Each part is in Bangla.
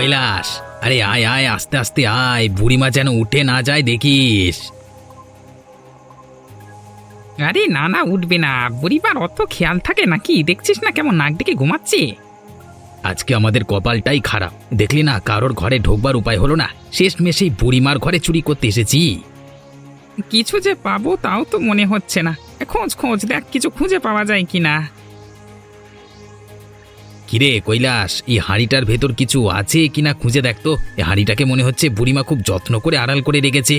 কৈলাস, আরে আয় আয়, আস্তে আস্তে আয়, বুড়িমা যেন উঠে না যায় দেখিস। আরে না না, উঠবে না। বুড়িবার অত খেয়াল থাকে নাকি? দেখছিস না কেমন নাক ডেকে ঘুমাচ্ছে। আজকে আমাদের কপালটাই খারাপ, দেখলি না, কারোর ঘরে ঢোকবার উপায় হলো না, শেষমেশ এই বুড়িমার ঘরে চুরি করতে এসেছি। কিছু যে পাবো তাও তো মনে হচ্ছে না। খোঁজ খোঁজ দেখ, কিছু খুঁজে পাওয়া যায় কিনা। কিরে কৈলাস, এই হাঁড়িটার ভেতর কিছু আছে কিনা খুঁজে দেখ তো। এই হাঁড়িটাকে মনে হচ্ছে বুড়িমা খুব যত্ন করে আড়াল করে রেখেছে।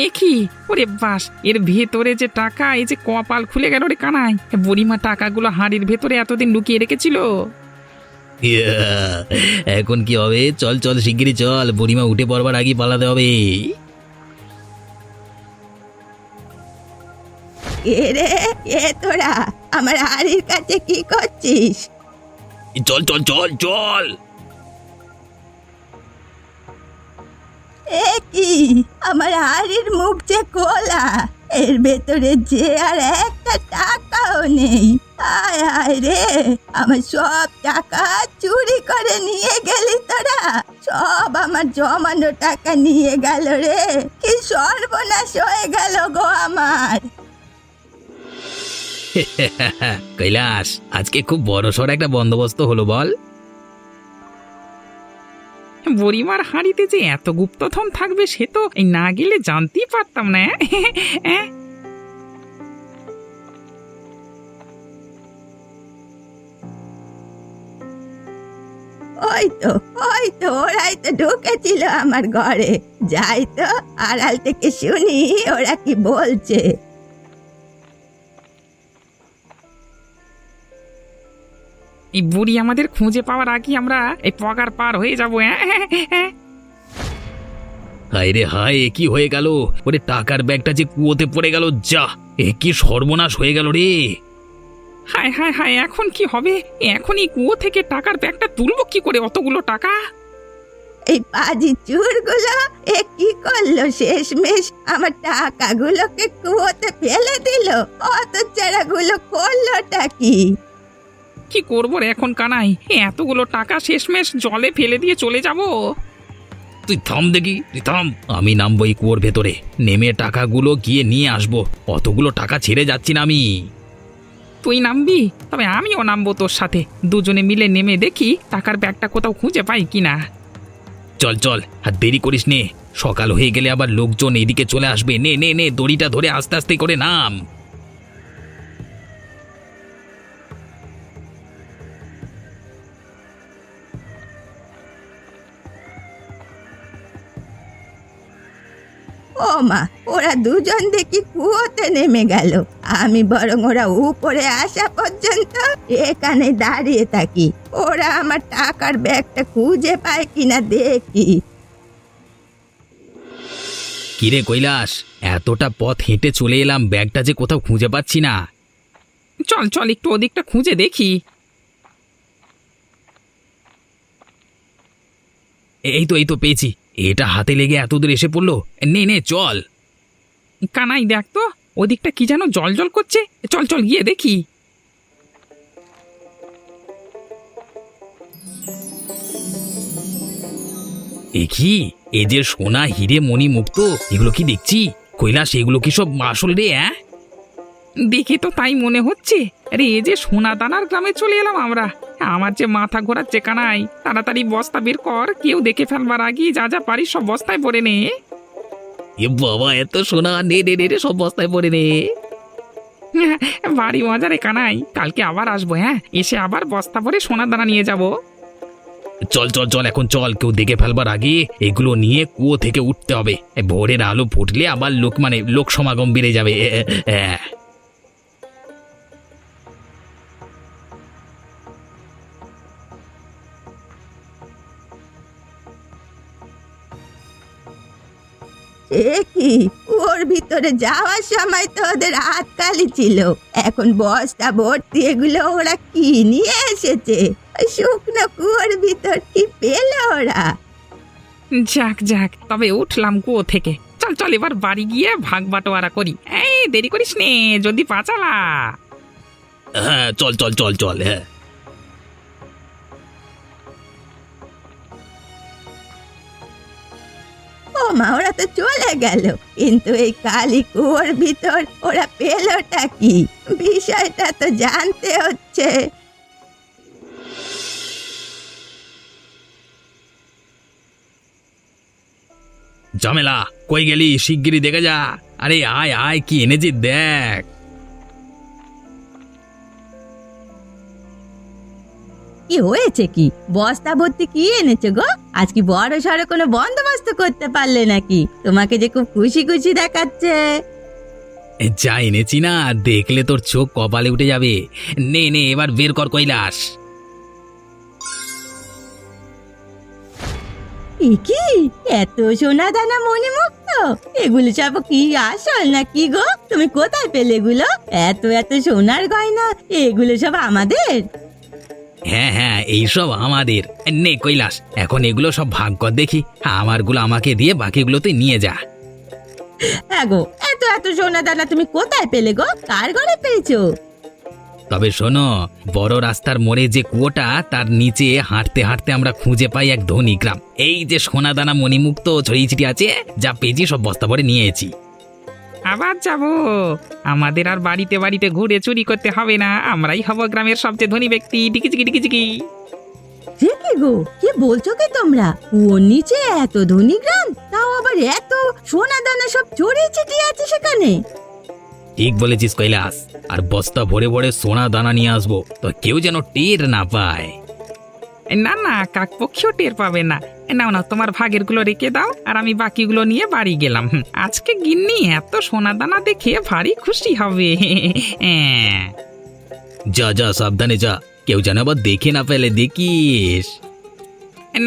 এ কি? ওরে বাস, এর ভেতরে যে টাকা! এই যে কপাল খুলে গেল রে কানাই। বুড়িমা টাকাগুলো হাঁড়ির ভেতরে এতদিন লুকিয়ে রেখেছিল। ইয়া, এখন কি হবে? চল চল, শিগগিরই চল, বুড়িমা উঠে পড়বার আগে পালাতে হবে। এ রে, এ তোরা আমার হাড়ির কাছে কি করছিস? চল চল চল চল। এ কি, আমার হাড়ির মুখ যে খোলা, এর ভেতরে যে আর একটা টাকাও নেই। আয় আয় রে, আমার সব টাকা চুরি করে নিয়ে গেলি তোরা। সব আমার জমানো টাকা নিয়ে গেল রে। কি সর্বনাশ হয়ে গেল গো আমার। কৈলাস, আজকে খুব বড়সড় একটা বন্দোবস্ত হলো বল। বুড়িমার হাঁড়িতে যে এত গুপ্তধন থাকবে সে তো এই না গেলে জানতেই পারতাম না। ওই তো ওরাই তো ঢুকেছিল আমার ঘরে। যাই তো আড়াল থেকে শুনি ওরা কি বলছে। এই বুড়ি আমাদের খুঁজে পাওয়ার আগে আমরা এই পগার পার হয়ে যাবো। হায় রে হায়, এ কি হয়ে গেল? ওরে টাকার ব্যাগটা যে কুয়োতে পড়ে গেল। যা, এ কি সর্বনাশ হয়ে গেল রে। হায় হায় হায়, এখন কি হবে? এখন এই কুয়ো থেকে টাকার ব্যাগটা তুলবো কি করে, অতগুলো টাকা? এই পাজি চুরগুলো এ কি করলো? শেষমেশ আমার টাকাগুলোকে কুয়োতে ফেলে দিল। অত চারাগুলো করলোটা কি? কি করবো রে এখন কানাই? এতগুলো টাকা শেষমেশ জলে ফেলে দিয়ে চলে যাব? তুই থাম দেখি, তুই থাম। আমি নামবো এই কুয়োর ভেতরে, নেমে টাকাগুলো গিয়ে নিয়ে আসবো। অতগুলো টাকা ছেড়ে যাচ্ছি না আমি। তুই নামবি? তবে আমিও নামবো তোর সাথে। দুজনে মিলে নেমে দেখি টাকার ব্যাগটা কোথাও খুঁজে পাই কিনা। চল চল, আর দেরি করিস নে, সকাল হয়ে গেলে আবার লোকজন এদিকে চলে আসবে। নে নে নে, দড়িটা ধরে আস্তে আস্তে করে নাম। ও মা, ওরা দুজন দেখি কুয়োতে নেমে গেল। আমি বরং ওরা উপরে আসা পর্যন্ত এখানে দাঁড়িয়ে থাকি। ওরা আমার টাকার ব্যাগটা খুঁজে পায় কিনা দেখি। কিরে কৈলাস, এতটা পথ হেঁটে চলে এলাম, ব্যাগটা যে কোথাও খুঁজে পাচ্ছি না। চল চল, একটু ওদিকটা খুঁজে দেখি। এই তো পেয়েছি। এটা হাতে লেগে এত দূর এসে পড়লো। নে নে চল। কানাই দেখ তো, ওদিকটা কি যেন জল জল করছে। চল চল গিয়ে দেখি। এ কি? এ যে সোনা হিরে মণি মুক্ত, এগুলো কি দেখছি? কৈলাস, এগুলো কি সব আসল রে? দেখে তো তাই মনে হচ্ছে। আরে এ যে সোনা দানার গ্রামে চলে এলাম আমরা। আমার যে মাথা ঘোরাচ্ছে কানাই। তাড়াতাড়ি বস্তা বের কর, কেউ দেখে ফেলবার আগে যা যা পারিস সব বস্তায় ভরে নে। এ বাবা, এত সোনা! নে নে নে নে, সব বস্তায় পড়ে নে। ভারী মজা রে কানাই। কালকে আবার আসবো, হ্যাঁ, এসে আবার বস্তা ভরে সোনা দানা নিয়ে যাব। চল চল চল, এখন চল, কেউ দেখে ফেলবার আগে এগুলো নিয়ে কুয়ো থেকে উঠতে হবে। ভোরের আলো ফুটলে আবার লোক সমাগম বেড়ে যাবে। এ কি, ওর ভিতরে যাওয়ার সময় তো ওদের হাত খালি ছিল। এখন বস্তা ভর্তি এগুলো ওরা কি নিয়ে এসেছে? ওই শুকনো কুয়োর ভিতর কি পেল ওরা? যাক যাক, তবে উঠলাম কুয়ো থেকে। চল চল, এবার বাড়ি গিয়ে ভাগ বাটোয়ারা করি। এই দেরি করিস নে, যদি পাচালা। হ্যাঁ চল চল চল চল হ্যাঁ। ও মা, ওরা তো চলে গেল, কিন্তু এই কালী কুয়োর ভিতর ওরা পেলোটা কি? বিষয়টা তো জানতে হচ্ছে। ঝামেলা, কই গেলি? শিগগিরই দেখে যা। আরে আয় আয়, কি এনেছি দেখ। কি হয়েছে? কি বস্তা ভর্তি কি এনেছো গো? আজ কি বড় সড়ো কোনো বন্দোবস্ত করতে পারলে নাকি? তোমাকে যে খুব খুশি খুশি দেখাচ্ছে। যা এনেছি না, দেখলে তোর চোখ কপালে উঠে যাবে। নে নে, এবার বের কর কৈলাস। এ কি এত সোনা দানা মণিমুক্ত? এগুলো সব কি আসল না কি গো? তুমি কোথায় পেলে এগুলো? এত এত সোনার গয়না, এগুলো সব আমাদের? হ্যাঁ হ্যাঁ, এইসব আমাদের। নে কৈলাস, এখন এগুলো সব ভাগ কর দেখি। আমারগুলো আমাকে দিয়ে, বাকিগুলো তুই নিয়ে যা। হ্যাঁ গো, এত এত সোনা দানা তুমি কোথায় পেলে গো? কার ঘরে পেয়েছো? তবে শোনো, বড় রাস্তার মোড়ে যে কুয়োটা, তার নিচে হাঁটতে হাঁটতে আমরা খুঁজে পাই এক ধনী গ্রাম। এই যে সোনাদানা মণিমুক্ত ছড়িয়ে ছিটিয়ে আছে, যা পেয়েছি সব বস্তা ভরে নিয়েছি। আবার যাব? আমাদের আর বাড়িতে বাড়িতে ঘুরে চুরি করতে হবে না, আমরাই হব গ্রামের সবচেয়ে ধনী ব্যক্তি। টিকিচিকি টিকিচিকি। সে কি গো, কি বলছো কি তোমরা? ওর নিচে এত ধনী গ্রাম, তাও আবার এত সোনা দানা সব ছড়িয়ে ছিটিয়ে আছে সেখানে? ঠিক বলেছিস কৈলাস, আর বস্তা ভরে ভরে সোনা দানা নিয়ে আসবো, তো কেউ যেন টের না পায়। না না, কাকপক্ষীও টের পাবে না। নাও না, তোমার ভাগের গুলো রেখে দাও, আর আমি বাকিগুলো নিয়ে বাড়ি গেলাম। আজকে গিন্নি এত সোনা দানা দেখে ভারী খুশি হবে। যা যা, সাবধানে যা, কেউ যেন আবার দেখে না ফেলে, দেখিস।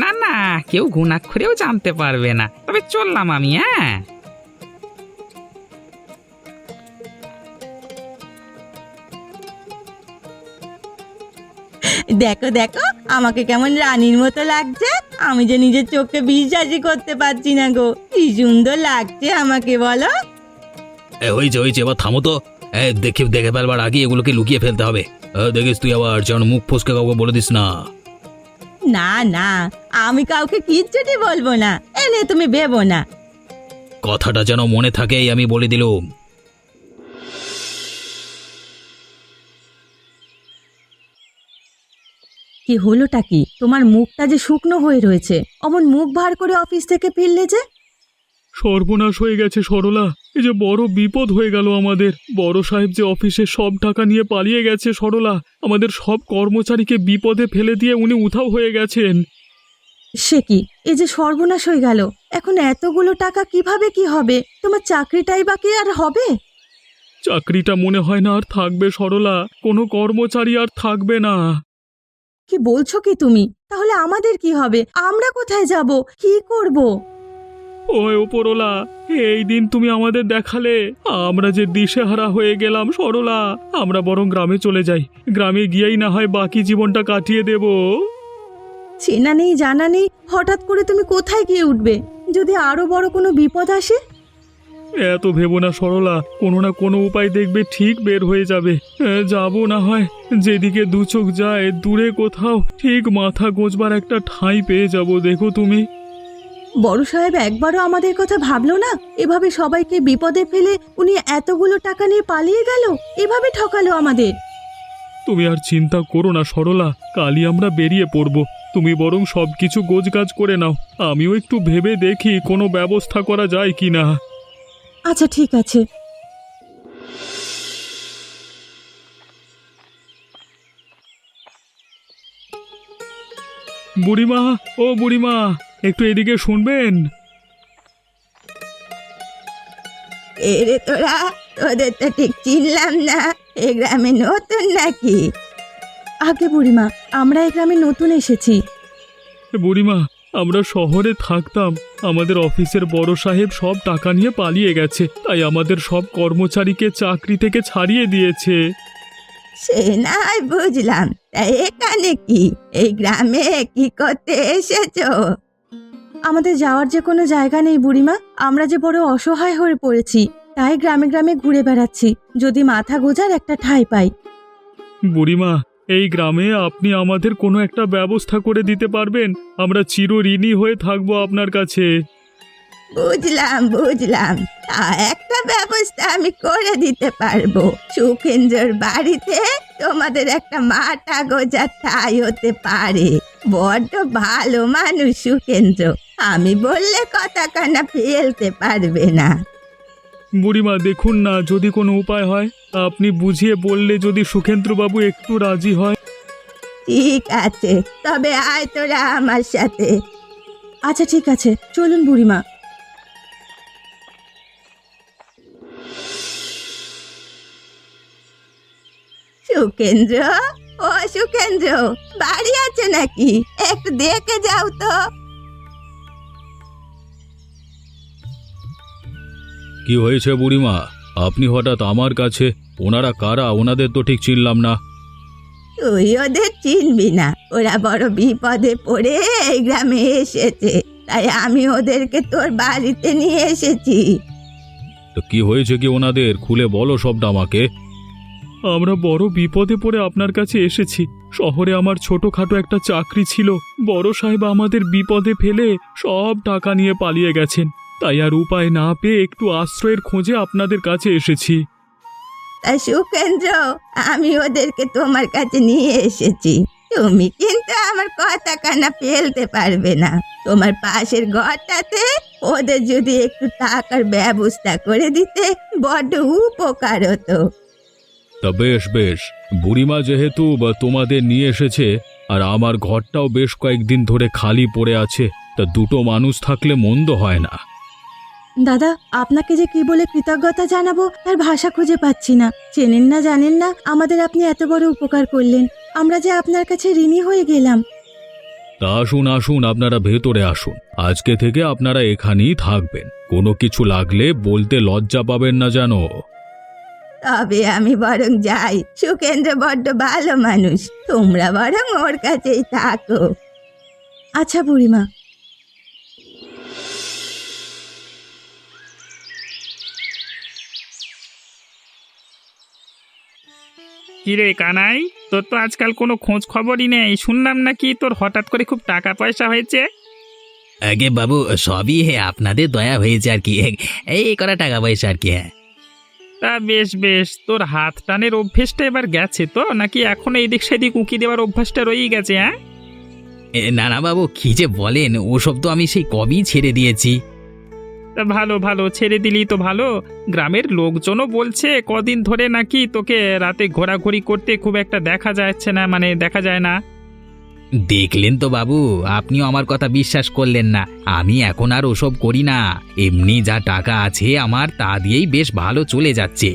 না না, কেউ ঘুণাক্ষরেও জানতে পারবে না। তবে চললাম আমি। হ্যাঁ, দেখো দেখো, আমাকে কেমন রানীর মতো লাগছে। আমি যে নিজের চোখে বিশ্বাসই করতে পারছি না গো, কি সুন্দর লাগছে আমাকে, বলো। হয়েছে হয়েছে, এবার থামো তো। দেখে দেখে ফেলবার আগে এগুলোকে লুকিয়ে ফেলতে হবে। দেখিস তুই আবার যেন মুখ ফসকে কাউকে বলে দিস না। না না, আমি কাউকে কিচ্ছুটি বলবো না, এনে তুমি ভেবো না। কথাটা যেন মনে থাকে, আমি বলে দিলুম। কি হলোটা কি? তোমার মুখটা যে শুকনো হয়ে রয়েছে, অমন মুখ ভার করে অফিস থেকে ফিরলে যে? সর্বনাশ হয়ে গেছে সরলা, এই যে বড় বিপদ হয়ে গেল আমাদের। বড় সাহেব যে অফিসে সব টাকা নিয়ে পালিয়ে গেছে সরলা, আমাদের সব কর্মচারীকে বিপদে ফেলে দিয়ে উনি উধাও হয়ে গেছেন। সে কি, এই যে সর্বনাশ হয়ে গেল! এখন এতগুলো টাকা কিভাবে কি হবে? তোমার চাকরিটাই বাকি আর হবে? চাকরিটা মনে হয় না আর থাকবে সরলা, কোনো কর্মচারী আর থাকবে না। কি বলছো কি তুমি? তাহলে আমাদের কি হবে? আমরা কোথায় যাব? কি করব? ওই ওপরওয়ালা, এই দিন তুমি আমাদের দেখালে, আমরা যে দিশেহারা হয়ে গেলাম সরলা। আমরা বরং গ্রামে চলে যাই, গ্রামে গিয়েই না হয় বাকি জীবনটা কাটিয়ে দেব। চেনা নেই জানা নেই, হঠাৎ করে তুমি কোথায় গিয়ে উঠবে? যদি আরো বড় কোনো বিপদ আসে? এত ভেবো না সরলা, কোনো না কোনো উপায় দেখবে ঠিক বের হয়ে যাবে। যাবো না হয়, যেদিকে দু চোখ যায় দূরে কোথাও ঠিক মাথা গোঁজবার একটা ঠাঁই পেয়ে যাব, দেখো তুমি। বড় সাহেব একবারও আমাদের কথা ভাবলো না? এভাবে সবাইকে বিপদে ফেলে উনি এতগুলো টাকা নিয়ে পালিয়ে গেল, এভাবে ঠকালো আমাদের। তুমি আর চিন্তা করো না সরলা, কালই আমরা বেরিয়ে পড়ব। তুমি বরং সবকিছু গোছগাছ করে নাও, আমিও একটু ভেবে দেখি কোনো ব্যবস্থা করা যায় কিনা। আচ্ছা ঠিক আছে। বুড়িমা, ও বুড়িমা, একটু এদিকে শুনবেন। এরে তোরা, তোদের তো ঠিক চিনলাম না। এই গ্রামে নতুন নাকি? আগে বুড়িমা, আমরা এই গ্রামে নতুন এসেছি। বুড়িমা, আমরা শহরে থাকতাম, আমাদের অফিসের বড় সাহেব সব টাকা নিয়ে পালিয়ে গেছে, তাই আমাদের সব কর্মচারীকে চাকরি থেকে ছাড়িয়ে দিয়েছে। সে নাই বুঝলাম, তা এখানে কি, এই গ্রামে কি করতে এসেছো? আমাদের যাওয়ার যে কোনো জায়গা নেই বুড়িমা, আমরা যে বড় অসহায় হয়ে পড়েছি, তাই গ্রামে গ্রামে ঘুরে বেড়াচ্ছি, যদি মাথা গোঁজার একটা ঠাঁই পাই। বুড়িমা, এই গ্রামে আপনি আমাদের কোনো একটা ব্যবস্থা করে দিতে পারবেন? আমরা চিরঋণী হয়ে থাকবো আপনার কাছে। বুঝলাম বুঝলাম, তা একটা ব্যবস্থা আমি করে দিতে পারবো। সুখেন্দ্রর বাড়িতে তোমাদের একটা মাথা গোঁজার ঠাঁই হতে পারে। বড্ড ভালো মানুষ সুখেন্দ্র, আমি বললে কথা কানা ফেলতে পারবে না। বুড়িমা দেখুন না, যদি কোনো উপায় হয় আপনি বুঝিয়ে বললে যদি সুখেন্দ্রবাবু একটু রাজি হয়। ঠিক আছে, তবে আয় তোরা আমার সাথে। আচ্ছা ঠিক আছে, চলুন বুড়িমা। সুখেন্দ্র, ও সুখেন্দ্র, বাড়ি আছে নাকি? একটু দেখে যাও তো। কি হয়েছে বুড়িমা? আপনি হঠাৎ আমার কাছে? ওনারা কারা? ওনাদের তো ঠিক চিনলাম না। তুই ওদের চিনবি না, ওরা বড় বিপদে পড়ে এই গ্রামে এসেছে, তাই আমি ওদেরকে তোর বাড়িতে নিয়ে এসেছি। তো কি হয়েছে কি ওনাদের? খুলে বলো সবটা আমাকে। আমরা বড় বিপদে পড়ে আপনার কাছে এসেছি। শহরে আমার ছোটখাটো একটা চাকরি ছিল, বড় সাহেব আমাদের বিপদে ফেলে সব টাকা নিয়ে পালিয়ে গেছেন। তাই আর উপায় না পেয়ে একটু আশ্রয়ের খোঁজে আপনাদের কাছে এসেছি। তাই সুখেন্দ্র, আমি ওদেরকে তোমার কাছে নিয়ে এসেছি। তুমি কিন্তু আমার কথা কানা ফেলতে পারবে না। তোমার পাশের ঘরটাতে ওদের যদি একটু টাকার ব্যবস্থা করে দিতে বড্ড উপকার হতো। তা বেশ বেশ, বুড়িমা যেহেতু তোমাদের নিয়ে এসেছে, আর আমার ঘরটাও বেশ কয়েকদিন ধরে খালি পড়ে আছে, তা দুটো মানুষ থাকলে মন্দ হয় না। দাদা, আপনাকে যে কি বলে কৃতজ্ঞতা জানাবো তার ভাষা খুঁজে পাচ্ছি না। চেনেন না জানেন না, আমাদের আপনি এত বড় উপকার করলেন। আমরা যে আপনার কাছে ঋণী হয়ে গেলাম। তা আসুন আসুন, আপনারা ভেতরে আসুন। আজকে থেকে আপনারা এখানেই থাকবেন। কোনো কিছু লাগলে বলতে লজ্জা পাবেন না জানো। তবে আমি বরং যাই, সুখেন্দ্র বড্ড ভালো মানুষ, তোমরা বরং ওর কাছেই থাকো। আচ্ছা বুড়িমা। কিরে কানাই, তোর তো আজকাল কোনো খোঁজ খবরই নেই। শুনলাম নাকি তোর হঠাৎ করে খুব টাকা পয়সা হয়েছে। আগে বাবু, সবই আপনাদের দয়া হয়েছে আর কি। এই করা টাকা পয়সা আর কি। তা বেশ বেশ, তোর হাত টানের অভ্যেসটা এবার গেছে তো, নাকি এখন এইদিক সেদিক উঁকি দেওয়ার অভ্যাসটা রয়েই গেছে? হ্যাঁ, না না বাবু, কি যে বলেন, ওসব তো আমি সেই কবেই ছেড়ে দিয়েছি। তা ভালো ভালো, ছেড়ে দিলি তো ভালো। গ্রামের লোকজনও বলছে কদিন ধরে নাকি তোকে রাতে ঘোরাঘুরি করতে খুব একটা দেখা যাচ্ছে না, মানে দেখা যায় না। দেখলেন তো বাবু, আপনিও আমার কথা বিশ্বাস করলেন না। আমি এখন আর ওসব করি না। এমনি যা টাকা আছে আমার, তা দিয়েই বেশ ভালো চলে যাচ্ছে।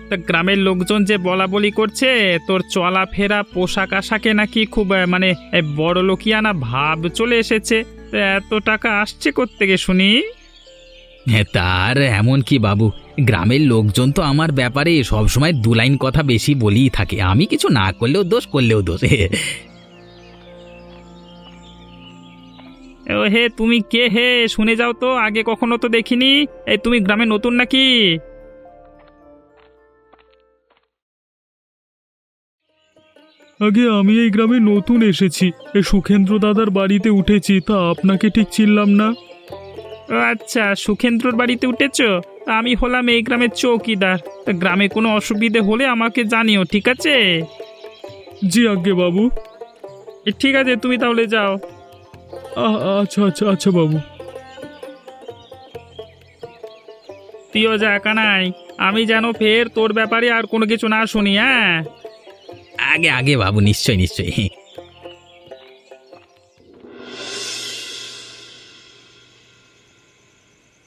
তা গ্রামের লোকজন যে বলা বলি করছে তোর চলাফেরা পোশাক আশাকে নাকি খুব মানে বড় লোকিয়ানা ভাব চলে এসেছে। তা এত টাকা আসছে কোত্থেকে শুনি? তার এমন কি বাবু, গ্রামের লোকজন তো আমার ব্যাপারে সবসময় দু লাইন কথা বেশি বলেই থাকে। আমি কিছু না করলেও দোষ, করলেও দোষ। ও হে, তুমি কে হে? শুনে যাও তো, আগে কখনো তো দেখিনি। এই তুমি গ্রামে নতুন নাকি? আগে আমি এই গ্রামে নতুন এসেছি, এই সুখেন্দ্র দাদার বাড়িতে উঠেছি। তা আপনাকে ঠিক চিনলাম না। ও আচ্ছা, সুখেন্দ্রর বাড়িতে উঠেছো? তা আমি হলাম এই গ্রামের চৌকিদার। তা গ্রামে কোনো অসুবিধে হলে আমাকে জানিও, ঠিক আছে? জি আজ্ঞে বাবু। ঠিক আছে, তুমি তাহলে যাও। আচ্ছা আচ্ছা আচ্ছা বাবু। তুইও যা কানাই, আমি যেন ফের তোর ব্যাপারে আর কোনো কিছু না শুনি। হ্যাঁ, আগে আগে বাবু, নিশ্চয় নিশ্চয়।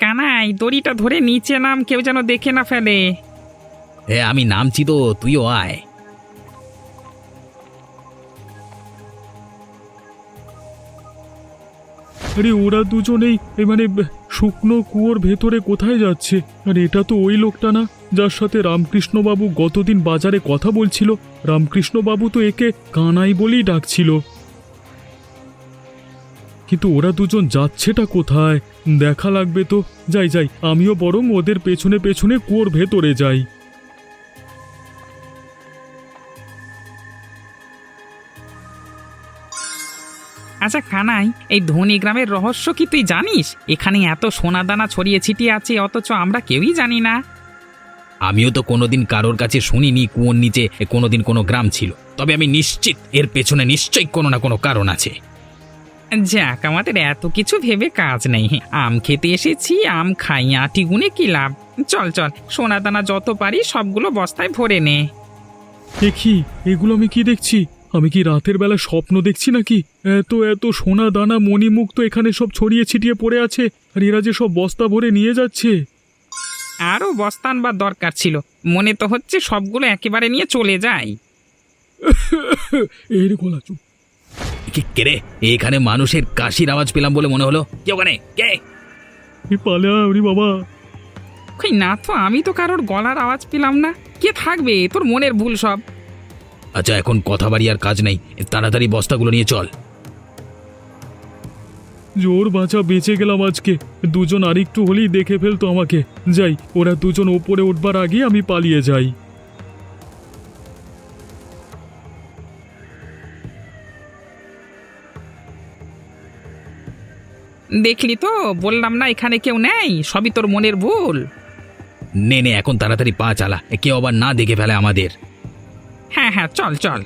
কানাই, দড়িটা ধরে নিচে নাম, কেউ যেন দেখে না ফেলে। আমি নামছি তো, তুইও আয়। আরে ওরা দুজনেই মানে শুকনো কুয়োর ভেতরে কোথায় যাচ্ছে? আর এটা তো ওই লোকটা না যার সাথে রামকৃষ্ণবাবু গতদিন বাজারে কথা বলছিল। রামকৃষ্ণবাবু তো একে কানাই বলেই ডাকছিল। কিন্তু ওরা দুজন যাচ্ছেটা কোথায়? দেখা লাগবে তো। যাই যাই, আমিও বরং ওদের পেছনে পেছনে কুয়োর ভেতরে যাই। আচ্ছা কানাই, এই ধনী গ্রামের রহস্য কি তুই জানিস? এখানে এত সোনা দানা ছড়িয়ে ছিটিয়ে আছে অথচ আমরা কেউই জানি না। আমিও তো কোনোদিন কারোর কাছে শুনিনি কুয়োর নিচে কোনোদিন কোনো গ্রাম ছিল, তবে আমি নিশ্চিত এর পেছনে নিশ্চয়ই কোনো না কোনো কারণ আছে। যাক, আমাদের এত কিছু ভেবে কাজ নেই। আম খেতে এসেছি, আম খাই, আটি গুনে কি লাভ? চল চল, সোনা দানা যত পারি সবগুলো বস্তায় ভরে নে। দেখি এগুলো আমি কি দেখছি? আমি কি রাতের বেলা স্বপ্ন দেখছি নাকি? এত এত সোনা দানা মণিমুক্ত এখানে সব ছড়িয়ে ছিটিয়ে পড়ে আছে, আর এরা যে সব বস্তা ভরে নিয়ে যাচ্ছে। আরও বস্তা আনবার দরকার ছিল, মনে তো হচ্ছে সবগুলো একেবারে নিয়ে চলে যাই। এই রে গোলা চুপ। কে রে? এখানে মানুষের কাশির আওয়াজ পেলাম বলে মনে হলো। কে ওখানে? কে? পালে ওরে বাবা। কই না তো, আমি তো কারোর গলার আওয়াজ পেলাম না। কে থাকবে? তোর মনের ভুল সব। আচ্ছা, এখন কথা বাড়ি আর কাজ নেই, তাড়াতাড়ি বস্তাগুলো নিয়ে চল। জোর বাঁচা, বেঁচে গেলাম আজকে। দুজন আরেকটু হলেই দেখে ফেলতো আমাকে। যাই, ওরা দুজন ওপরে উঠবার আগে আমি পালিয়ে যাই। দেখলি তো, বললাম না এখানে কেউ নেই, সবই তোর মনের ভুল। নে নে, এখন তাড়াতাড়ি পা চালা, কেউ আবার না দেখে ফেলে আমাদের। হ্যাঁ হ্যাঁ, চল চল।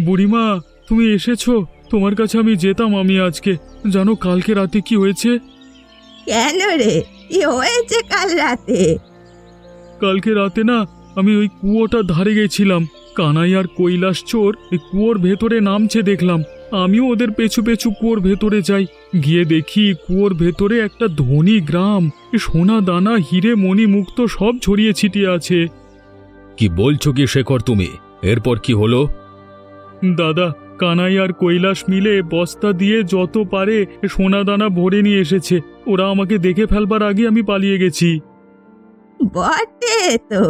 বুড়িমা, তুমি এসেছো? তোমার কাছে আমি যেতাম আমি আজকে। জানো কালকে রাতে কি হয়েছে? কেন রে, কি হয়েছে কাল রাতে? কালকে রাতে না, আমি ওই কুয়োটার ধারে গেছিলাম। কানাই আর কৈলাস চোর এই কুয়োর ভেতরে নামছে দেখলাম। আমিও ওদের পেছু পেছু কুয়োর ভেতরে যাই। গিয়ে দেখি কুয়োর ভেতরে একটা ধনী গ্রাম, সোনা দানা হিরে মণি মুক্ত সব ছড়িয়ে ছিটিয়ে আছে। কি বলছো কি শেখর তুমি? এরপর কি হলো? দাদা, কানাই আর কৈলাস মিলে বস্তা দিয়ে যত পারে সোনা দানা ভরে নিয়ে এসেছে। ওরা আমাকে দেখে ফেলবার আগে আমি পালিয়ে গেছি। বটে তো,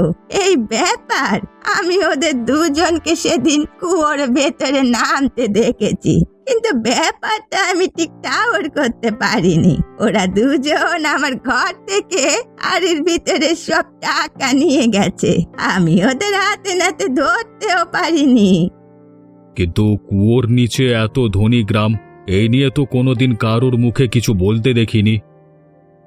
এই ব্যাপার। আমি ওদের দুজনকে সেদিন কুয়োর ভেতরে নামতে দেখেছি, কিন্তু ব্যাপারটা আমি ঠিক টাওয়ার করতে পারিনি। ওরা দুজন আমার ঘর থেকে আড়ির ভিতরে সব টাকা নিয়ে গেছে। আমি ওদের হাতে নাতে ধরতেও পারিনি। কিন্তু কুয়োর নিচে এত ধনী গ্রাম, এই নিয়ে তো কোনোদিন কারোর মুখে কিছু বলতে দেখিনি।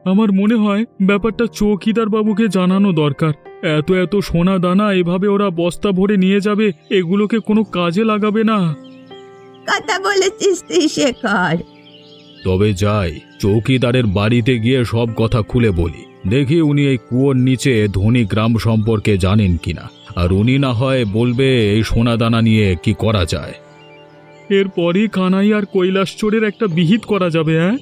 আমার মনে হয় ব্যাপারটা চৌকিদার বাবুকে জানানো দরকার। এত এত সোনা দানা এভাবে ওরা বস্তা ভরে নিয়ে যাবে, এগুলোকে কোনো কাজে লাগাবে না। কথা বলেছিস তুই শেখর। তবে যাই, চৌকিদারের বাড়িতে গিয়ে সব কথা খুলে বলি। দেখি উনি এই কুয়োর নিচে ধনী গ্রাম সম্পর্কে জানেন কিনা, আর উনি না হয় বলবে এই সোনা দানা নিয়ে কি করা যায়। এরপরই কানাই আর কৈলাস চোরের একটা বিহিত করা যাবে। হ্যাঁ,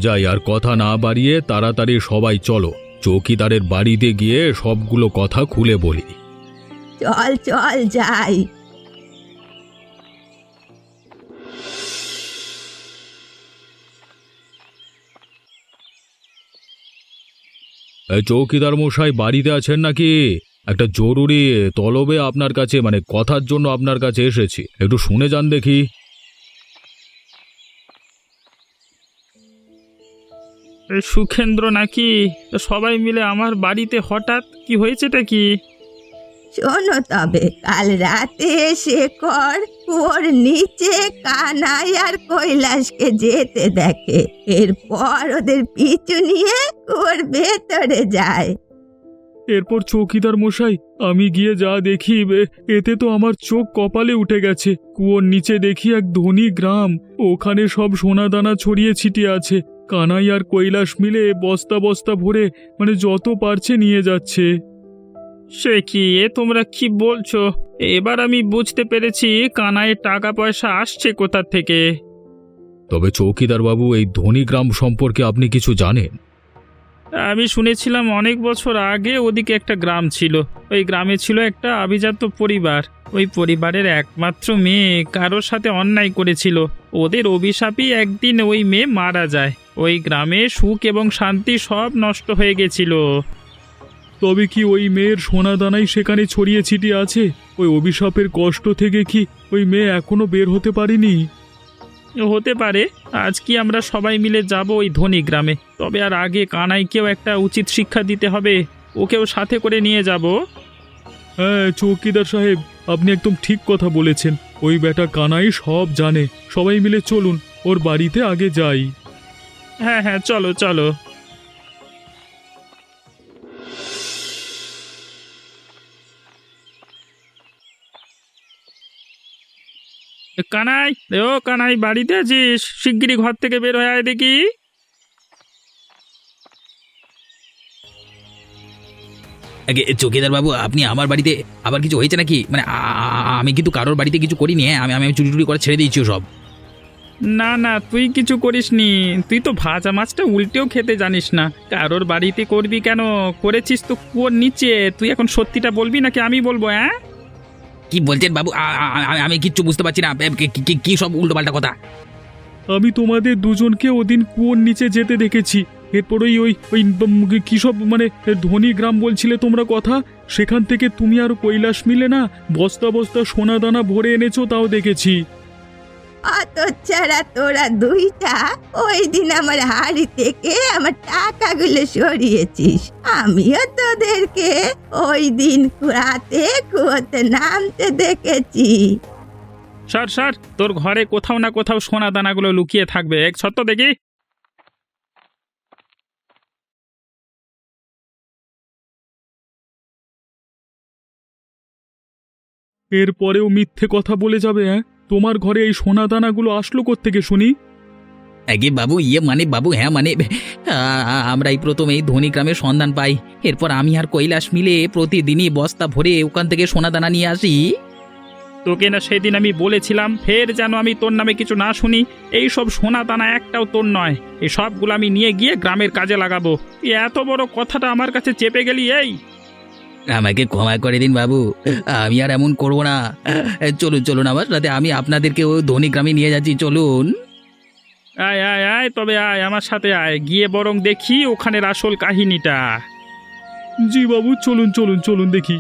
যাই, আর কথা না বাড়িয়ে তাড়াতাড়ি সবাই চলো, চৌকিদারের বাড়িতে গিয়ে সবগুলো কথা খুলে বলি। চল চল যাই। চৌকিদার মশাই বাড়িতে আছেন নাকি? একটা জরুরি তলবে আপনার কাছে, মানে কথার জন্য আপনার কাছে এসেছি, একটু শুনে যান দেখি। সুখেন্দ্র নাকি? সবাই মিলে আমার বাড়িতে হঠাৎ কি হয়েছেটা কি? শোনো তবে, কাল রাতে শেখর ওর নিচে কানাই আর কৈলাসকে যেতে দেখে। এরপর ওদের পিছু নিয়ে ওর ভেতরে যায়। এরপর চৌকিদার মশাই, আমি গিয়ে যা দেখি, এতে তো আমার চোখ কপালে উঠে গেছে। কুয়োর নিচে দেখি এক ধনী গ্রাম, ওখানে সব সোনা দানা ছড়িয়ে ছিটিয়ে আছে। কানাই আর কৈলাস মিলে বস্তা বস্তা ভরে, মানে যত পারছে নিয়ে যাচ্ছে। সে কি, এ তোমরা কি বলছো? এবার আমি বুঝতে পেরেছি কানাইয়ের টাকা পয়সা আসছে কোথা থেকে। তবে চৌকিদার বাবু, এই ধনী গ্রাম সম্পর্কে আপনি কিছু জানেন? আমি শুনেছিলাম অনেক বছর আগে ওদিকে একটা গ্রাম ছিল। ওই গ্রামে ছিল একটা আভিজাত্য পরিবার। ওই পরিবারের একমাত্র মেয়ে কারোর সাথে অন্যায় করেছিল। ওদের অভিশাপই একদিন ওই মেয়ে মারা যায়। ওই গ্রামে সুখ এবং শান্তি সব নষ্ট হয়ে গেছিল। তবে কি ওই মেয়ের সোনা দানাই সেখানে ছড়িয়ে ছিটিয়ে আছে? ওই অভিশাপের কষ্ট থেকে কি ওই মেয়ে এখনো বের হতে পারেনি? হতে পারে। আজ কি আমরা সবাই মিলে যাব ওই ধনী গ্রামে, তবে আর আগে কানাইকেও একটা উচিত শিক্ষা দিতে হবে, ওকেও সাথে করে নিয়ে যাব। হ্যাঁ চৌকিদার সাহেব, আপনি একদম ঠিক কথা বলেছেন। ওই বেটা কানাই সব জানে। সবাই মিলে চলুন, ওর বাড়িতে আগে যাই। হ্যাঁ হ্যাঁ, চলো চলো। কানাই, ও কানাই, বাড়িতে আছিস? শিগগিরই ঘর থেকে বের হয়ে আয় দেখি। আগে চৌকিদার বাবু, আপনি আমার বাড়িতে আবার কিছু হয়েছে নাকি? মানে আমি কিন্তু কারোর বাড়িতে কিছু করিনি। হ্যাঁ, আমি চুরি টুরি করে ছেড়ে দিয়েছি সব। না না, তুই কিছু করিসনি। তুই তো ভাজা মাছটা উল্টেও খেতে জানিস না। কারোর বাড়িতে করবি কেন? করেছিস তো কুয়োর নিচে। তুই এখন সত্যিটা বলবি নাকি আমি বলবো? হ্যাঁ, কি বলছেন বাবু? আমি কিচ্ছু বুঝতে পারছি না। কি সব উল্টোপাল্টা কথা? আমি তোমাদের দুজনকে ওদিন কুয়োর নিচে যেতে দেখেছি। এরপর ওই ওই ওই কি সব মানে ধনী গ্রাম বলছিলে তোমরা কথা, সেখান থেকে তুমি আর কৈলাস মিলে না বস্তা বস্তা সোনা দানা ভরে এনেছো, তাও দেখেছি। অত ছাড়া তোরা দুইটা ওই দিন আমার হাড়ি থেকে আমার টাকাগুলো সরিয়েছিস। আমিও তোদেরকে ওই দিন রাতে কুয়োতে নামতে দেখেছি। স্যার স্যার, তোর ঘরে কোথাও না কোথাও সোনা দানাগুলো লুকিয়ে থাকবে। এক সত্য দেখি। এরপরেও মিথ্যে কথা বলে যাবে? হ্যাঁ, তোমার ঘরে এই সোনা দানাগুলো আসলো কোত্থেকে শুনি? আগে বাবু, মানে বাবু, হ্যাঁ মানে আমরা এই প্রথম এই ধনী গ্রামের সন্ধান পাই। এরপর আমি আর কৈলাস মিলে প্রতিদিনই বস্তা ভরে ওখান থেকে সোনা দানা নিয়ে আসি। তোকে না সেদিন আমি বলেছিলাম, ফের যেন আমি তোর নামে কিছু না শুনি। এই সব সোনা দানা একটাও তোর নয়। এই সবগুলো আমি নিয়ে গিয়ে গ্রামের কাজে লাগাবো। এত বড় কথাটা আমার কাছে চেপে গেলি? এই, আমাকে ক্ষমা করে দিন বাবু, আমি আর এমন করব না। চলুন চলুন আমার সাথে, আমি আপনাদেরকে ওই ধনী গ্রামে নিয়ে যাচ্ছি, চলুন। আয় আয় আয়, তবে আয় আমার সাথে আয়, গিয়ে বরং দেখি ওখানের আসল কাহিনীটা। জি বাবু, চলুন চলুন চলুন দেখি।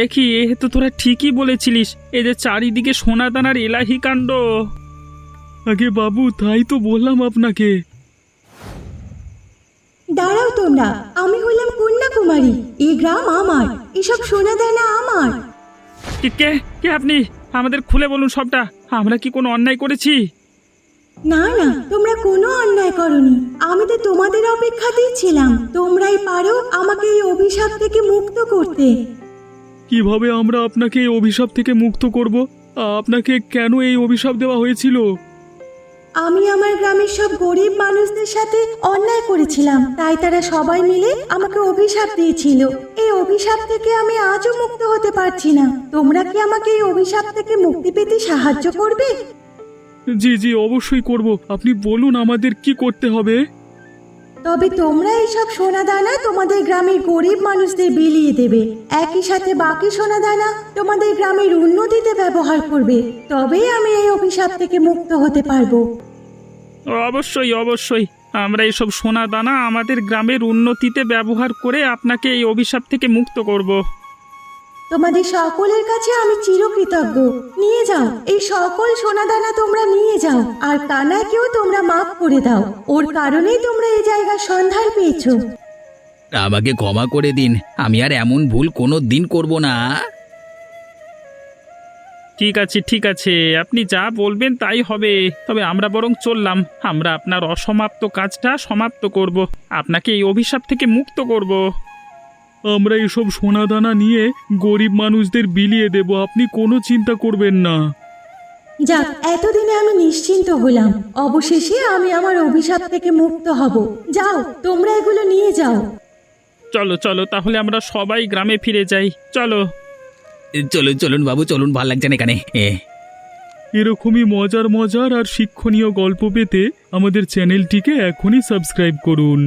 একি, এ তো তোরা ঠিকই বলেছিলিস। এই যে চারিদিকে সোনা দানার এলাহি কাণ্ড। আগে বাবু, তাই তো বললাম আপনাকে। দাঁড়াও তোমরা, আমি হলাম কন্যাকুমারী। এই গ্রাম আমার, এসব সোনা দানা আমার। কে কে আপনি? আমাদের খুলে বলুন সবটা। আমরা কি কোনো অন্যায় করেছি? না না, তোমরা কোনো অন্যায় করনি। আমি তো তোমাদের অপেক্ষাতেই ছিলাম। তোমরাই পারো আমাকে এই অভিশাপ থেকে মুক্ত করতে। কিভাবে আমরা আপনাকে এই অভিশাপ থেকে মুক্ত করব? আপনাকে কেন এই অভিশাপ দেওয়া হয়েছিল? আমি আমার গ্রামের সব গরিব মানুষদের সাথে অন্যায় করেছিলাম, তাই তারা সবাই মিলে আমাকে অভিশাপ দিয়েছিল। এই অভিশাপ থেকে আমি আজও মুক্ত হতে পারছি না। তোমরা কি আমাকে এই অভিশাপ থেকে মুক্তি পেতে সাহায্য করবে? জি জি, অবশ্যই করব। আপনি বলুন আমাদের কি করতে হবে। তবে তোমরা এইসব সোনা দানা তোমাদের গ্রামের গরিব মানুষদের বিলিয়ে দেবে। একই সাথে বাকি সোনা দানা তোমাদের গ্রামের উন্নতিতে ব্যবহার করবে। তবেই আমি এই অভিশাপ থেকে মুক্ত হতে পারবো। অবশ্যই অবশ্যই, আমরা এইসব সোনা দানা আমাদের গ্রামের উন্নতিতে ব্যবহার করে আপনাকে এই অভিশাপ থেকে মুক্ত করব। তোমাদের সকলের কাছে আমি চিরকৃতজ্ঞ। নিয়ে যাও, এই সকল সোনা দানা তোমরা নিয়ে যাও। আর কানাকেও তোমরা মাফ করে দাও। ওর কারণেই তোমরা এই জায়গার সন্ধান পেয়েছো। আমাকে ক্ষমা করে দিন, আমি আর এমন ভুল কোনো দিন করব না। ঠিক আছে ঠিক আছে, আপনি যা বলবেন তাই হবে। তবে আমরা বরং চললাম। আমরা আপনার অসমাপ্ত কাজটা সমাপ্ত করব, আপনাকে এই অভিশাপ থেকে মুক্ত করব। আমরা এসব সোনা দানা নিয়ে গরিব মানুষদের বিলিয়ে দেব, আপনি কোনো চিন্তা করবেন না। যাক, এতদিনে আমি নিশ্চিন্ত হলাম। অবশেষে আমি আমার অভিশাপ থেকে মুক্ত হব। যাও, তোমরা এগুলো নিয়ে যাও। চলো চলো, তাহলে আমরা সবাই গ্রামে ফিরে যাই। চলো চলুন চলুন বাবু, চলুন, ভাল লাগছে না এখানে। এরকমই মজার মজার আর শিক্ষণীয় গল্প পেতে আমাদের চ্যানেলটিকে এখনই সাবস্ক্রাইব করুন।